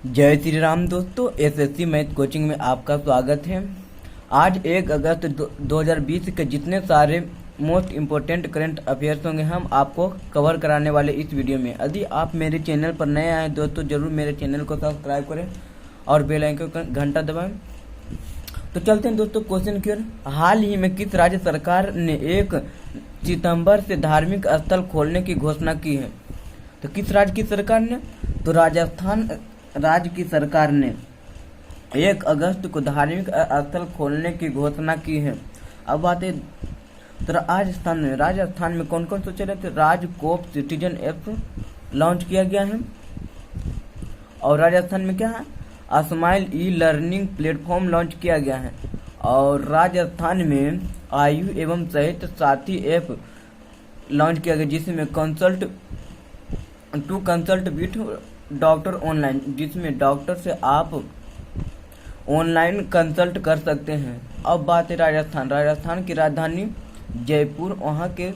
जय श्री राम दोस्तों, SSC math coaching में आपका स्वागत है। आज 1 अगस्त 2020 के जितने सारे मोस्ट इम्पोर्टेंट करंट अफेयर्स होंगे हम आपको कवर कराने वाले इस वीडियो में। यदि आप मेरे चैनल पर नए आए दोस्तों, जरूर मेरे चैनल को सब्सक्राइब करें और बेल आइकन का घंटा दबाएं। तो चलते हैं दोस्तों क्वेश्चन की ओर। हाल ही में किस राज्य सरकार ने 1 सितंबर से धार्मिक स्थल खोलने की घोषणा की है? तो किस राज्य की सरकार ने? तो राजस्थान राज्य की सरकार ने 1 अगस्त को धार्मिक स्थल खोलने की घोषणा की है। अब बात है तो राजस्थान में कौन कौन से चले थे? राजकोप सिटीजन ऐप लॉन्च किया गया है। और राजस्थान में क्या है? Smile e learning platform launch किया गया है। और राजस्थान में आयु एवं सहित साथी ऐप लॉन्च किया गया, जिसमें कंसल्ट विथ डॉक्टर ऑनलाइन, जिसमें डॉक्टर से आप ऑनलाइन कंसल्ट कर सकते हैं। अब बात है राजस्थान की राजधानी जयपुर, वहाँ के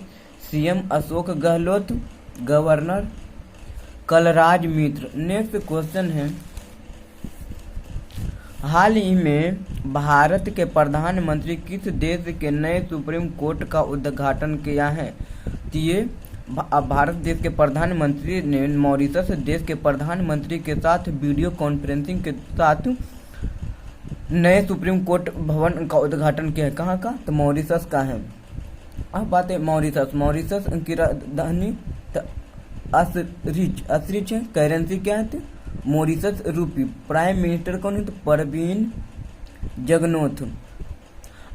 CM Ashok Gehlot, governor Kalraj Mishra. Next question है, हाल ही में भारत के प्रधानमंत्री किस देश के नए सुप्रीम कोर्ट का उद्घाटन किया है? तो ये भारत देश के प्रधानमंत्री ने मॉरिशस देश के प्रधानमंत्री के साथ वीडियो कॉन्फ्रेंसिंग के साथ नए सुप्रीम कोर्ट भवन का उद्घाटन किया है। कहाँ का? तो मॉरिशस का है। अब बात है मॉरिशस की राजधानी असरिच है। करेंसी क्या है? तो मॉरिशस रूपी। प्राइम मिनिस्टर कौन है? तो परवीन जगनॉथ।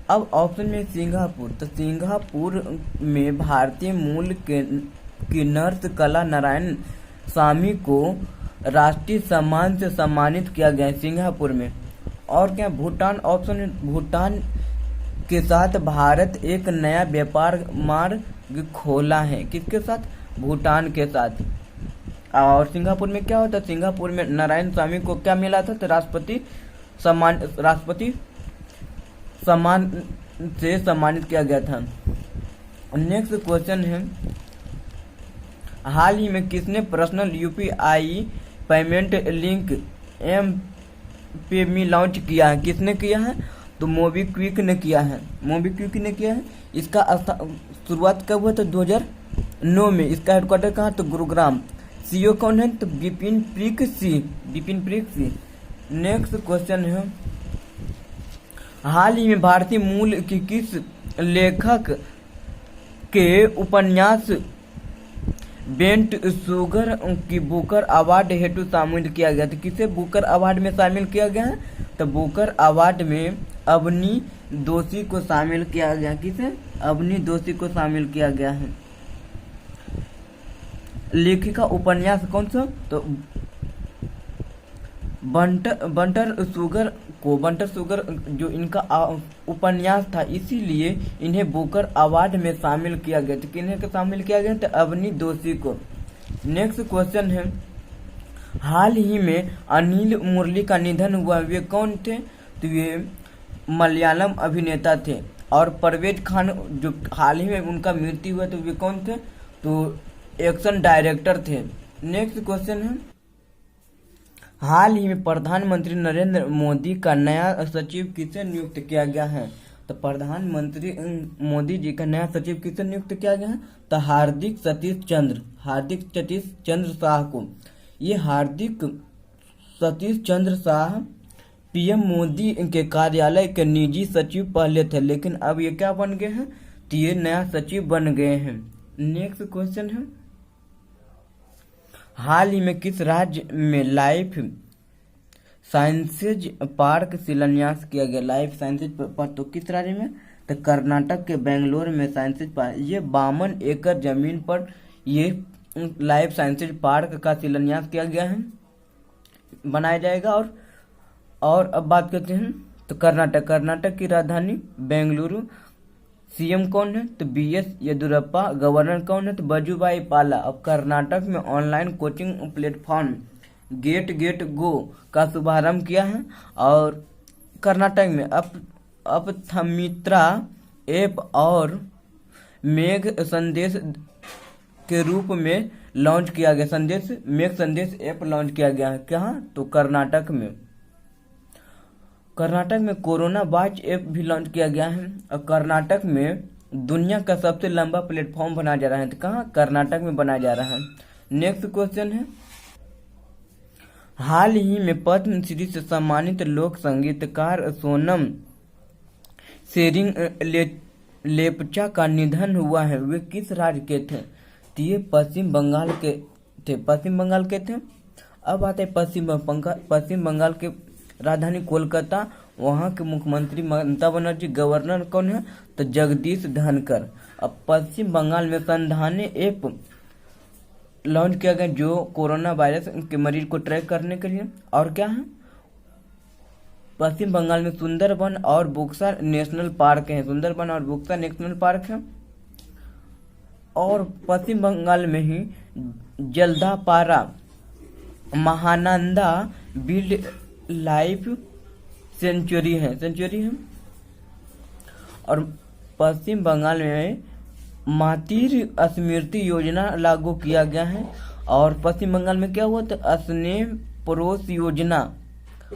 अब ऑप्शन में सिंगापुर, तो सिंगापुर में भारतीय मूल की नर्स कला नारायण स्वामी को राष्ट्रीय सम्मान से सम्मानित किया गया है सिंगापुर में। और क्या? भूटान। ऑप्शन में भूटान के साथ भारत एक नया व्यापार मार्ग खोला है। किसके साथ? भूटान के साथ। और सिंगापुर में क्या होता है? सिंगापुर में नारायण स्वामी को क्या मिला था? तो राष्ट्रपति सम्मान से सम्मानित किया गया था। नेक्स्ट क्वेश्चन है, हाल ही में किसने personal UPI payment link M pay me launch किया है? किसने किया है? तो मोबीक्विक ने किया है। इसका शुरुआत कब हुआ? तो 2009 में। इसका हेडक्वार्टर कहाँ? तो गुरुग्राम। सीईओ कौन है? तो विपिन प्रीक सिंह। नेक्स्ट क्वेश्चन है, हाल ही में भारतीय मूल की किस लेखक के उपन्यास बेंट शुगर की बुकर अवार्ड हेतु शामिल किया गया? तो किसे बुकर अवार्ड में शामिल किया गया है? तो बुकर अवार्ड में अवनी दोषी को शामिल किया गया। किसे? अवनी दोषी को शामिल किया गया है। लेखिका उपन्यास कौन सा? तो बंटर शुगर जो इनका उपन्यास था, इसीलिए इन्हें बुकर अवार्ड में शामिल किया गया। तो किन्हें को शामिल किया गया? तो अवनी दोषी को। नेक्स्ट क्वेश्चन है, हाल ही में अनिल मुरली का निधन हुआ, वे कौन थे? तो ये मलयालम अभिनेता थे। और परवेज खान जो हाल ही में उनका मृत्यु हुआ, तो वे कौन थे? तो एक्शन डायरेक्टर थे। नेक्स्ट क्वेश्चन है, हाल ही में प्रधानमंत्री नरेंद्र मोदी का नया सचिव किसे नियुक्त किया गया है? तो प्रधानमंत्री मोदी जी का नया सचिव किसे नियुक्त किया गया है? तो हार्दिक सतीश चंद्र शाह को। ये हार्दिक सतीश चंद्र शाह पीएम मोदी के कार्यालय के निजी सचिव पहले थे, लेकिन अब ये क्या बन गए हैं? तो ये नया सचिव बन गए हैं। नेक्स्ट क्वेश्चन है, हाल ही में किस राज्य में लाइफ साइंसेज पार्क शिलान्यास किया गया? लाइफ साइंसेज पार्क तो किस राज्य में? तो कर्नाटक के बेंगलोर में साइंसेज पार्क। ये 52 एकड़ जमीन पर ये लाइफ साइंसेज पार्क का शिलान्यास किया गया है, बनाया जाएगा। और अब बात करते हैं तो कर्नाटक की राजधानी बेंगलुरु। सीएम कौन है? तो बीएस येदियुरप्पा। गवर्नर कौन है? तो वजुभाई वाला। अब कर्नाटक में online coaching platform get go का शुभारंभ किया है। और कर्नाटक में अपथमित्रा ऐप और मेघ संदेश के रूप में लॉन्च किया गया। संदेश ऐप लॉन्च किया गया है कहाँ, तो कर्नाटक में। कर्नाटक में कोरोना वॉच ऐप भी लॉन्च किया गया है और कर्नाटक में दुनिया का सबसे लंबा प्लेटफॉर्म बनाया जा रहा है, तो कहाँ, कर्नाटक में बनाया जा रहा है। नेक्स्ट क्वेश्चन है, हाल ही में पद्मश्री से सम्मानित लोक संगीतकार सोनम शेरिंग लेप्चा का निधन हुआ है, वे किस राज्य के थे, तो ये पश्चिम बंगाल के थे। अब आते हैं पश्चिम बंगाल के राजधानी कोलकाता, वहाँ के मुख्यमंत्री ममता बनर्जी, गवर्नर कौन है, तो जगदीश धनखड़। अब पश्चिम बंगाल में संधाने ऐप लॉन्च किया गया जो कोरोना वायरस के मरीज को ट्रैक करने के लिए। और क्या है, पश्चिम बंगाल में सुंदरबन और बुक्सा नेशनल पार्क है, सुंदरबन और बुक्सा नेशनल पार्क है। और पश्चिम बंगाल में ही Jaldapara Mahananda wildlife sanctuary है। और पश्चिम बंगाल में मातृ स्मृति योजना लागू किया गया है। और पश्चिम बंगाल में क्या हुआ, तो स्नेह परोस योजना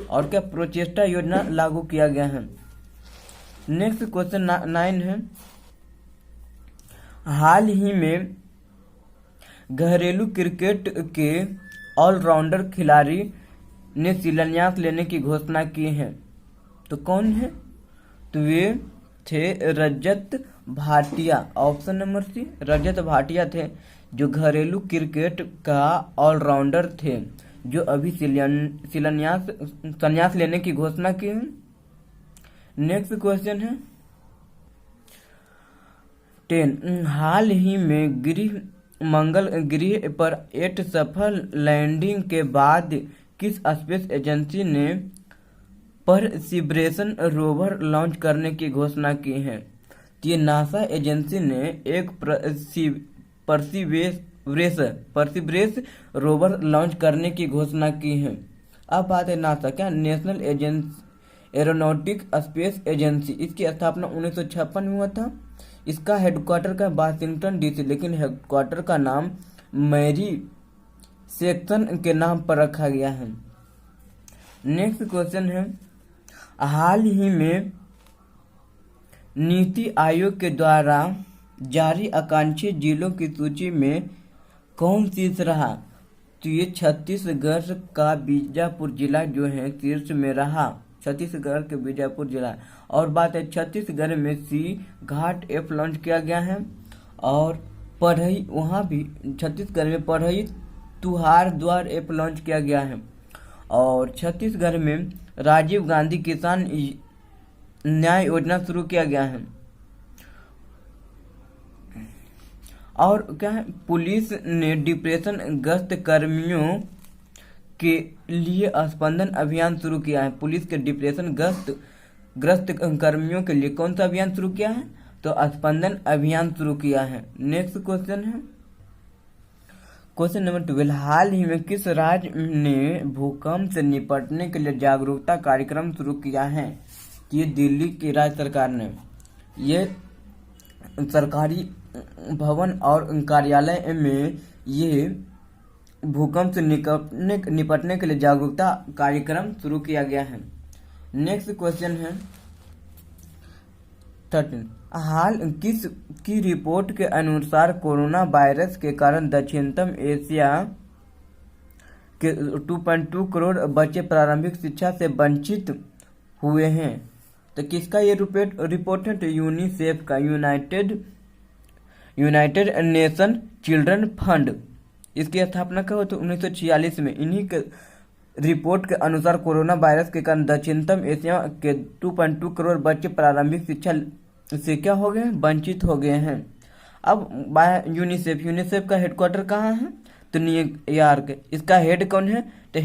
और क्या, प्रोचेस्टा योजना लागू किया गया है। नेक्स्ट क्वेश्चन 9 है, हाल ही में घरेलू क्रिकेट के ऑलराउंडर खिलाड़ी ने शिलान्यास लेने की घोषणा की है, तो कौन है, तो वे थे रजत भाटिया। ऑप्शन नंबर सी, रजत भाटिया थे जो घरेलू क्रिकेट का ऑलराउंडर थे, जो अभी संन्यास लेने की घोषणा की है। नेक्स्ट क्वेश्चन है 10, हाल ही में मंगल ग्रह पर 8 सफल लैंडिंग के बाद किस स्पेस एजेंसी ने परसिवरेशन रोवर लॉन्च करने की घोषणा की है, तो ये नासा एजेंसी ने एक परसिवरेस रोवर लॉन्च करने की घोषणा की है। अब बात है नासा, क्या, नेशनल एरोनॉटिक स्पेस एजेंसी। इसकी स्थापना 1956 में हुआ था। इसका हेडक्वार्टर का वाशिंगटन डीसी, लेकिन हेडक्वार्टर का नाम मैरी सेक्शन के नाम पर रखा गया है। नेक्स्ट क्वेश्चन है, हाल ही में नीति आयोग के द्वारा जारी आकांक्षी जिलों की सूची में कौन शीर्ष रहा, तो ये छत्तीसगढ़ का बीजापुर जिला जो है शीर्ष में रहा, छत्तीसगढ़ के बीजापुर जिला। और बात है छत्तीसगढ़ में सी घाट ऐप लॉन्च किया गया है। और पढ़ई, वहाँ भी छत्तीसगढ़ में पढ़ई तुहार द्वार ऐप लॉन्च किया गया है। और छत्तीसगढ़ में राजीव गांधी किसान न्याय योजना शुरू किया गया है। और क्या है, पुलिस ने डिप्रेशन ग्रस्त कर्मियों के लिए स्पंदन अभियान शुरू किया है। पुलिस के डिप्रेशन ग्रस्त कर्मियों के लिए कौन सा अभियान शुरू किया है, तो स्पंदन अभियान शुरू किया है। नेक्स्ट क्वेश्चन है क्वेश्चन नंबर 12, हाल ही में किस राज्य ने भूकंप से निपटने के लिए जागरूकता कार्यक्रम शुरू किया है, ये दिल्ली की राज्य सरकार ने। ये सरकारी भवन और कार्यालय में ये भूकंप से निपटने के लिए जागरूकता कार्यक्रम शुरू किया गया है। नेक्स्ट क्वेश्चन है 13, हाल किस की रिपोर्ट के अनुसार कोरोना वायरस के कारण दक्षिणतम एशिया के 2.2 करोड़ बच्चे प्रारंभिक शिक्षा से वंचित हुए हैं, तो किसका ये रिपोर्ट है, तो यूनिसेफ का, यूनाइटेड नेशन चिल्ड्रन फंड। इसकी स्थापना कब हुई, तो 1946 में। इन्हीं के रिपोर्ट के अनुसार कोरोना वायरस के कारण दक्षिणतम एशिया के 2.2 करोड़ बच्चे प्रारंभिक शिक्षा से क्या हो गए, वंचित हो गए हैं। अब यूनिसेफ का हेडक्वार्टर कहाँ है, तो न्यूयॉर्क। इसका हेड कौन है, तो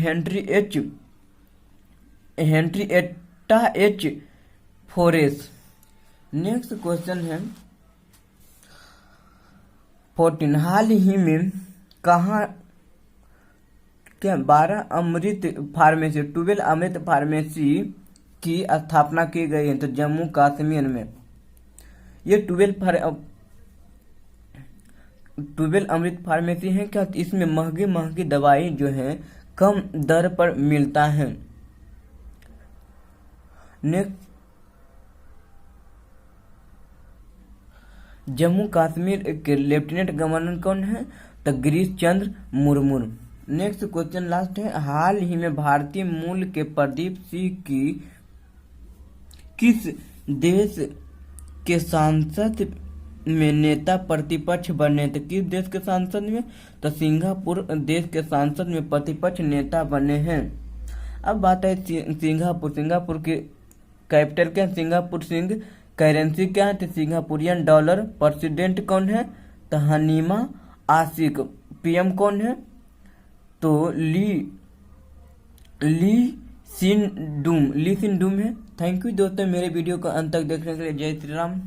हेनरिएटा एच फोरेस। नेक्स्ट क्वेश्चन है 14, हाल ही में कहाँ क्या 12 अमृत फार्मेसी की स्थापना की गई है, तो जम्मू कश्मीर में। ये ट्यूबवेल अमृत फार्मेसी है क्या? तो इसमें महंगी महंगी दवाई जो है कम दर पर मिलता है। नेक्स्ट, जम्मू कश्मीर के लेफ्टिनेंट गवर्नर कौन है? तो Girish Chandra Murmu. Next question last है, हाल ही में भारतीय मूल के प्रदीप सिंह की किस देश के सांसद में नेता प्रतिपक्ष बने थे? किस देश के सांसद में? तो सिंगापुर देश के सांसद में प्रतिपक्ष नेता बने हैं। अब बात है सिंगापुर। सिंगापुर की कैपिटल क्या है? सिंगापुर। सिंह करेंसी क्या है? तो सिंगापुरियन डॉलर। प्रेसिडेंट कौन है? तो हनीमा आशिक। पीएम कौन है? तो ली सिन डूम है। थैंक यू दोस्तों मेरे वीडियो को अंत तक देखने के लिए। जय श्री राम।